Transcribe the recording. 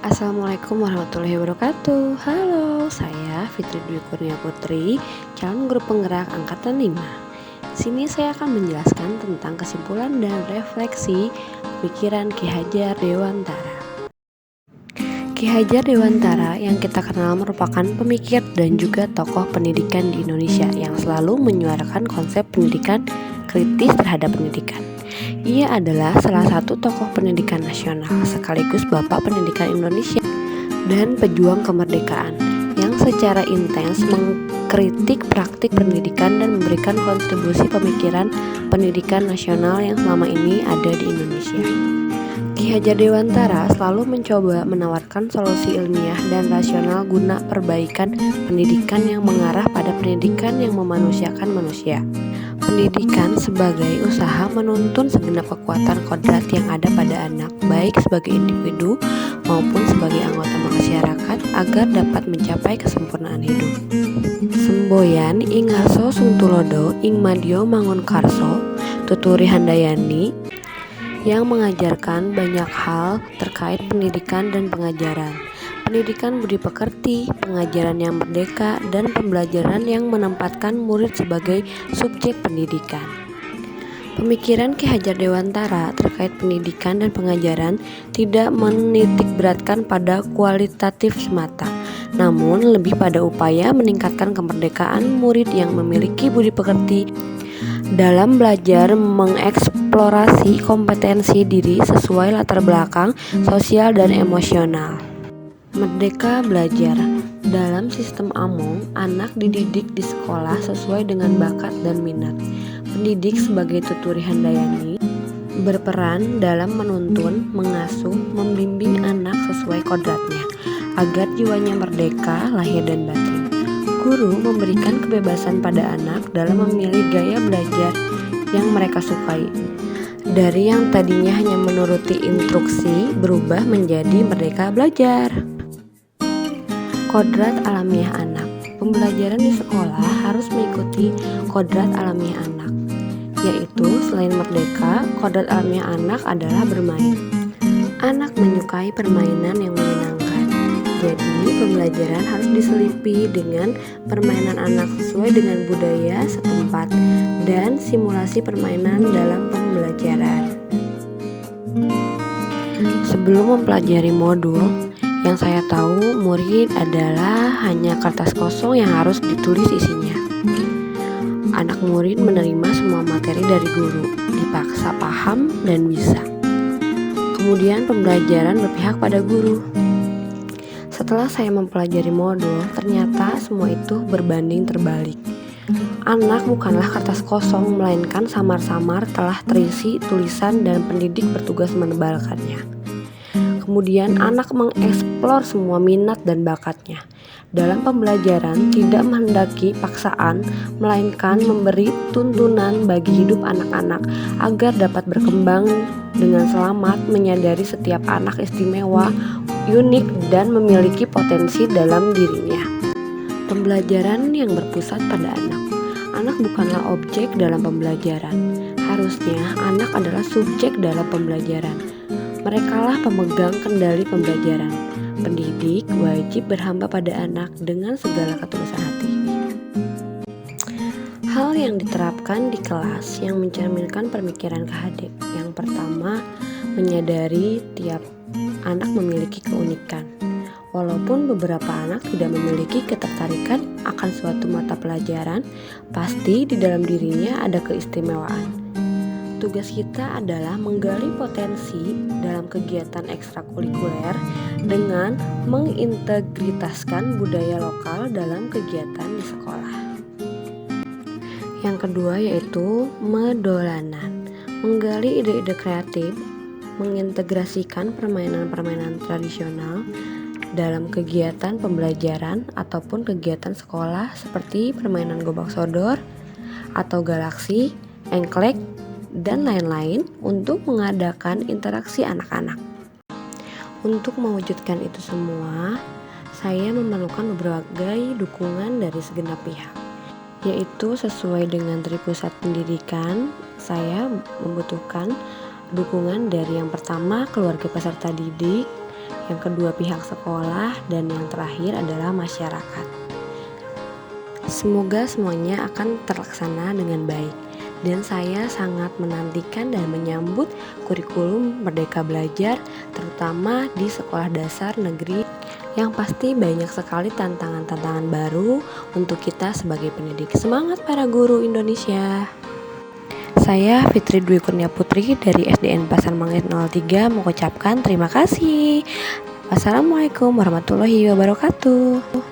Assalamualaikum warahmatullahi wabarakatuh. Halo, saya Fitri Dwi Kurnia Putri, calon guru penggerak angkatan 5. Di sini saya akan menjelaskan tentang kesimpulan dan refleksi pikiran Ki Hajar Dewantara. Ki Hajar Dewantara yang kita kenal merupakan pemikir dan juga tokoh pendidikan di Indonesia yang selalu menyuarakan konsep pendidikan kritis terhadap pendidikan. Ia adalah salah satu tokoh pendidikan nasional sekaligus bapak pendidikan Indonesia dan pejuang kemerdekaan yang secara intens mengkritik praktik pendidikan dan memberikan kontribusi pemikiran pendidikan nasional yang selama ini ada di Indonesia. Ki Hajar Dewantara selalu mencoba menawarkan solusi ilmiah dan rasional guna perbaikan pendidikan yang mengarah pada pendidikan yang memanusiakan manusia. Pendidikan sebagai usaha menuntun segenap kekuatan kodrat yang ada pada anak, baik sebagai individu maupun sebagai anggota masyarakat agar dapat mencapai kesempurnaan hidup. Semboyan ing ngarsa sungtulodo ing madya mangunkarsa tuturi handayani yang mengajarkan banyak hal terkait pendidikan dan pengajaran. Pendidikan budi pekerti, pengajaran yang merdeka, dan pembelajaran yang menempatkan murid sebagai subjek pendidikan. Pemikiran Ki Hajar Dewantara terkait pendidikan dan pengajaran tidak menitikberatkan pada kualitatif semata, namun lebih pada upaya meningkatkan kemerdekaan murid yang memiliki budi pekerti dalam belajar mengeksplorasi kompetensi diri sesuai latar belakang sosial dan emosional. Merdeka belajar. Dalam sistem Among, anak dididik di sekolah sesuai dengan bakat dan minat. Pendidik sebagai tuturi handayani berperan dalam menuntun, mengasuh, membimbing anak sesuai kodratnya agar jiwanya merdeka lahir dan batin. Guru memberikan kebebasan pada anak dalam memilih gaya belajar yang mereka sukai. Dari yang tadinya hanya menuruti instruksi berubah menjadi merdeka belajar. Kodrat alamiah anak. Pembelajaran di sekolah harus mengikuti kodrat alamiah anak, yaitu selain merdeka, kodrat alamiah anak adalah bermain. Anak menyukai permainan yang menyenangkan. Jadi, pembelajaran harus diselipi dengan permainan anak sesuai dengan budaya setempat dan simulasi permainan dalam pembelajaran. Sebelum mempelajari modul, yang saya tahu murid adalah hanya kertas kosong yang harus ditulis isinya. Anak murid menerima semua materi dari guru, dipaksa paham dan bisa. Kemudian pembelajaran berpihak pada guru. Setelah saya mempelajari modul, ternyata semua itu berbanding terbalik. Anak bukanlah kertas kosong, melainkan samar-samar telah terisi tulisan dan pendidik bertugas menebalkannya. Kemudian anak mengeksplor semua minat dan bakatnya. Dalam pembelajaran tidak menghendaki paksaan, melainkan memberi tuntunan bagi hidup anak-anak agar dapat berkembang dengan selamat, menyadari setiap anak istimewa, unik, dan memiliki potensi dalam dirinya. Pembelajaran yang berpusat pada anak. Anak bukanlah objek dalam pembelajaran. Harusnya anak adalah subjek dalam pembelajaran. Merekalah pemegang kendali pembelajaran. Pendidik wajib berhamba pada anak dengan segala ketulusan hati. Hal yang diterapkan di kelas yang mencerminkan pemikiran Ki. Yang pertama, menyadari tiap anak memiliki keunikan. Walaupun beberapa anak tidak memiliki ketertarikan akan suatu mata pelajaran, pasti di dalam dirinya ada keistimewaan. Tugas kita adalah menggali potensi dalam kegiatan ekstrakurikuler dengan mengintegritaskan budaya lokal dalam kegiatan di sekolah. Yang kedua yaitu medolanan, menggali ide-ide kreatif, mengintegrasikan permainan-permainan tradisional dalam kegiatan pembelajaran ataupun kegiatan sekolah seperti permainan gobak sodor atau galaksi, engklek, dan lain-lain untuk mengadakan interaksi anak-anak. Untuk mewujudkan itu semua, saya memerlukan berbagai dukungan dari segenap pihak, yaitu sesuai dengan Tripusat Pendidikan, saya membutuhkan dukungan dari yang pertama keluarga peserta didik, yang kedua pihak sekolah, dan yang terakhir adalah masyarakat. Semoga semuanya akan terlaksana dengan baik, dan saya sangat menantikan dan menyambut kurikulum Merdeka Belajar, terutama di sekolah dasar negeri yang pasti banyak sekali tantangan-tantangan baru untuk kita sebagai pendidik. Semangat para guru Indonesia! Saya Fitri Dwi Kurnia Putri dari SDN Pasar Mangit 03 mengucapkan terima kasih. Wassalamualaikum warahmatullahi wabarakatuh.